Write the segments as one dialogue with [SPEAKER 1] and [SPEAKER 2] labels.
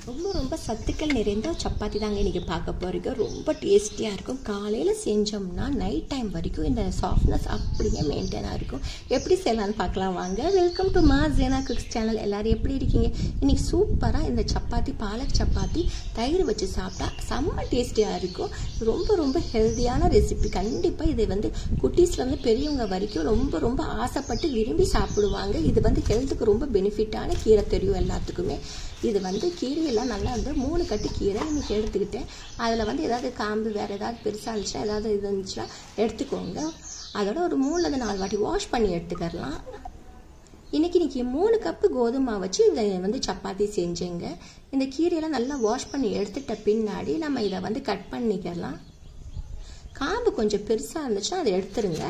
[SPEAKER 1] ரொம்ப சத்துக்கள் நிறைந்த சப்பாத்தி தாங்க இன்றைக்கி பார்க்க போகிறீங்க. ரொம்ப டேஸ்டியாக இருக்கும். காலையில் செஞ்சோம்னா நைட் டைம் வரைக்கும் இந்த சாஃப்ட்னஸ் அப்படியே மெயின்டைனாக இருக்கும். எப்படி செய்யலான்னு பார்க்கலாம் வாங்க. வெல்கம் டு மா ஜேனா குக்ஸ் சேனல். எல்லோரும் எப்படி இருக்கீங்க? இன்றைக்கி சூப்பராக இந்த சப்பாத்தி, பாலக் சப்பாத்தி தயிர் வச்சு சாப்பிட்டா செம்ம டேஸ்டியாக இருக்கும். ரொம்ப ஹெல்த்தியான ரெசிபி. கண்டிப்பாக இது குட்டீஸ்லேருந்து பெரியவங்க வரைக்கும் ரொம்ப ஆசைப்பட்டு விரும்பி சாப்பிடுவாங்க. இது ஹெல்த்துக்கு ரொம்ப பெனிஃபிட்டான கீரை தெரியும் எல்லாத்துக்குமே. இது கீரையெல்லாம் நல்லா 3 கட்டு கீரை இன்றைக்கி எடுத்துக்கிட்டேன். அதில் ஏதாவது காம்பு வேறு ஏதாவது பெருசாக இருந்துச்சுன்னா ஏதாவது இது இருந்துச்சுன்னா எடுத்துக்கோங்க. அதோட ஒரு 3-4 வாட்டி வாஷ் பண்ணி எடுத்துக்கலாம். இன்றைக்கி 3 கப்பு கோதுமை வச்சு இதை சப்பாத்தி செஞ்சேங்க. இந்த கீரையெல்லாம் நல்லா வாஷ் பண்ணி எடுத்துட்ட பின்னாடி நம்ம இதை கட் பண்ணிக்கலாம். காம்பு கொஞ்சம் பெருசாக இருந்துச்சுன்னா அதை எடுத்துருங்க.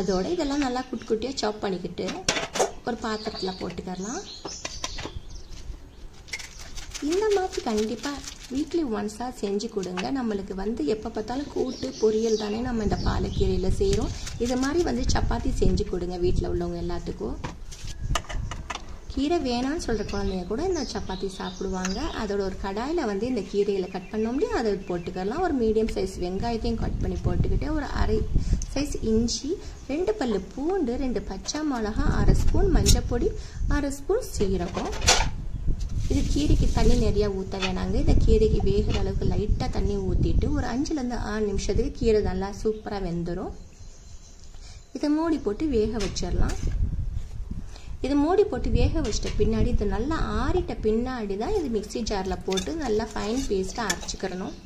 [SPEAKER 1] அதோட இதெல்லாம் நல்லா குட்டியாக சாப் பண்ணிக்கிட்டு ஒரு பாத்திரத்தில் போட்டுக்கலாம். இந்த மாதிரி கண்டிப்பாக வீக்லி ஒன்ஸாக செஞ்சு கொடுங்க. நம்மளுக்கு எப்போ பார்த்தாலும் கூட்டு பொரியல் தானே நம்ம இந்த பாலக்கீரையில் செய்கிறோம். இது மாதிரி சப்பாத்தி செஞ்சு கொடுங்க வீட்டில் உள்ளவங்க எல்லாத்துக்கும். கீரை வேணான்னு சொல்கிற குழந்தைங்க கூட இந்த சப்பாத்தி சாப்பிடுவாங்க. அதோட ஒரு கடாயில் இந்த கீரையில் கட் பண்ணோம்னே அதை போட்டுக்கலாம். ஒரு மீடியம் சைஸ் வெங்காயத்தையும் கட் பண்ணி போட்டுக்கிட்டு ஒரு அரை சைஸ் இஞ்சி, 2 பல்லு பூண்டு, 2 பச்சை மிளகா, 1/2 ஸ்பூன் மஞ்சப்பொடி, 1/2 ஸ்பூன் சீரகம். இது கீரைக்கு தண்ணி நிறையா ஊற்ற வேணாங்க. இந்த கீரைக்கு வேகிற அளவுக்கு லைட்டாக தண்ணி ஊற்றிட்டு ஒரு 5-6 நிமிஷத்துக்கு கீரை நல்லா சூப்பராக வெந்துடும். இதை மூடி போட்டு வேக வச்சிடலாம். இது மூடி போட்டு வேக வச்சிட்ட பின்னாடி இது நல்லா ஆறிட்ட பின்னாடி தான் இது மிக்சி ஜாரில் போட்டு நல்லா ஃபைன் பேஸ்ட்டாக அரைச்சிக்கிறணும்.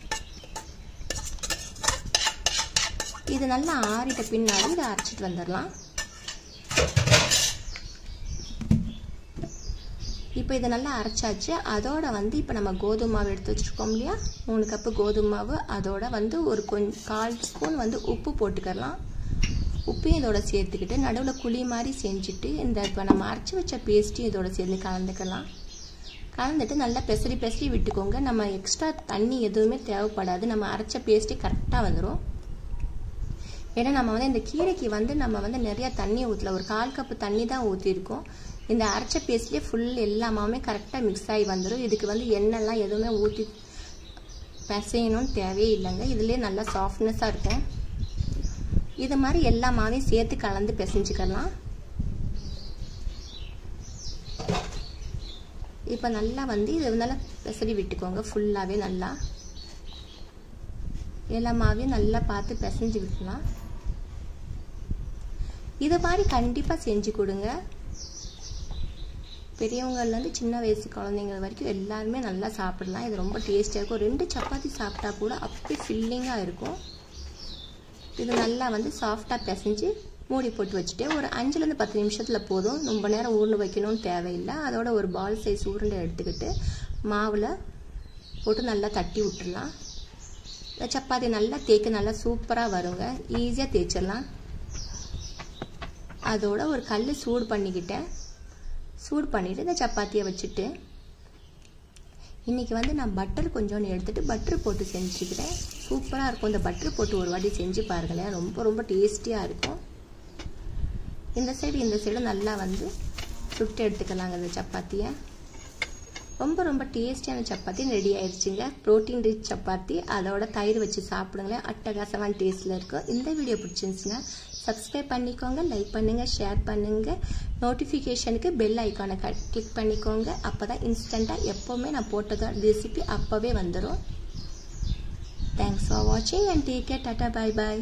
[SPEAKER 1] இது நல்லா ஆறிட்ட பின்னாடி இதை அரைச்சிட்டு வந்துடலாம். இப்போ இதை நல்லா அரைச்சாச்சு. அதோட இப்போ நம்ம கோதுமை மாவு எடுத்து வச்சுருக்கோம் இல்லையா, 3 கப்பு கோதுமை மாவு. அதோட ஒரு 1/4 ஸ்பூன் உப்பு போட்டுக்கலாம். உப்பையும் இதோட சேர்த்துக்கிட்டு நடுவில் குழி மாதிரி செஞ்சுட்டு இப்போ நம்ம அரைச்சி வச்ச பேஸ்ட்டையும் இதோட சேர்ந்து கலந்துக்கலாம். கலந்துட்டு நல்லா பெசரி விட்டுக்கோங்க. நம்ம எக்ஸ்ட்ரா தண்ணி எதுவுமே தேவைப்படாது. நம்ம அரைச்ச பேஸ்ட்டே கரெக்டாக வந்துடும். ஏன்னா நம்ம இந்த கீரைக்கு நம்ம நிறையா தண்ணி ஊற்றல, ஒரு 1/4 கப்பு தண்ணி தான் ஊற்றிருக்கோம். இந்த அரைச்ச பேஸ்ட்லேயே ஃபுல் எல்லாமே கரெக்டாக மிக்ஸ் ஆகி வந்துடும். இதுக்கு எண்ணெய்லாம் எதுவுமே ஊற்றி பிசையணும்னு தேவையே இல்லைங்க. இதுலேயே நல்லா சாஃப்ட்னஸாக இருக்கும். இது மாதிரி எல்லா மாவையும் சேர்த்து கலந்து பிசைஞ்சுக்கலாம். இப்போ நல்லா இது நல்லா பிசறி விட்டுக்கோங்க. ஃபுல்லாகவே நல்லா எல்லா மாவையும் நல்லா பார்த்து பிசைஞ்சு விட்டுலாம். இது மாதிரி கண்டிப்பாக செஞ்சு கொடுங்க. பெரியவங்கள்லேருந்து சின்ன வயசு குழந்தைங்க வரைக்கும் எல்லாருமே நல்லா சாப்பிடலாம். இது ரொம்ப டேஸ்டியாக இருக்கும். 2 சப்பாத்தி சாப்பிட்டா கூட அப்படி ஃபில்லிங்காக இருக்கும். இது நல்லா சாஃப்டாக பிசைஞ்சு மூடி போட்டு வச்சுட்டு ஒரு 5-10 நிமிஷத்தில் போதும். ரொம்ப நேரம் ஊர்ந்து வைக்கணும்னு தேவையில்லை. அதோட ஒரு பால் சைஸ் உருண்டை எடுத்துக்கிட்டு மாவில் போட்டு நல்லா தட்டி விட்டுடலாம். இந்த சப்பாத்தி நல்லா தேய்க்க நல்லா சூப்பராக வருங்க. ஈஸியாக தேய்ச்சிடலாம். அதோட ஒரு கல் சூடு பண்ணிக்கிட்டேன். சூடு பண்ணிவிட்டு இந்த சப்பாத்தியை வச்சுட்டு இன்றைக்கி நான் பட்டர் கொஞ்சோன்னு எடுத்துகிட்டு பட்டர் போட்டு செஞ்சுக்கிறேன். சூப்பராக இருக்கும். இந்த பட்டர் போட்டு ஒரு வாட்டி செஞ்சு பாருங்களேன். ரொம்ப டேஸ்டியாக இருக்கும். இந்த சைடு நல்லா சுட்டு எடுத்துக்கலாங்க இந்த சப்பாத்தியை. ரொம்ப டேஸ்டியான சப்பாத்தி ரெடி ஆயிடுச்சுங்க. Protein rich chapati. அதோட தயிர் வச்சு சாப்பிடுங்களேன். அட்டகாசமான டேஸ்ட்டில் இருக்கும். இந்த வீடியோ பிடிச்சிருந்துச்சுன்னா சப்ஸ்கிரைப் பண்ணிக்கோங்க, லைக் பண்ணுங்கள், ஷேர் பண்ணுங்கள். நோட்டிஃபிகேஷனுக்கு பெல் ஐக்கானை கிளிக் பண்ணிக்கோங்க. அப்போ தான் இன்ஸ்டண்ட்டாக எப்போவுமே நான் போட்டதோட ரெசிபி அப்போவே வந்துடும். Thanks for watching and take care. Tata, bye bye.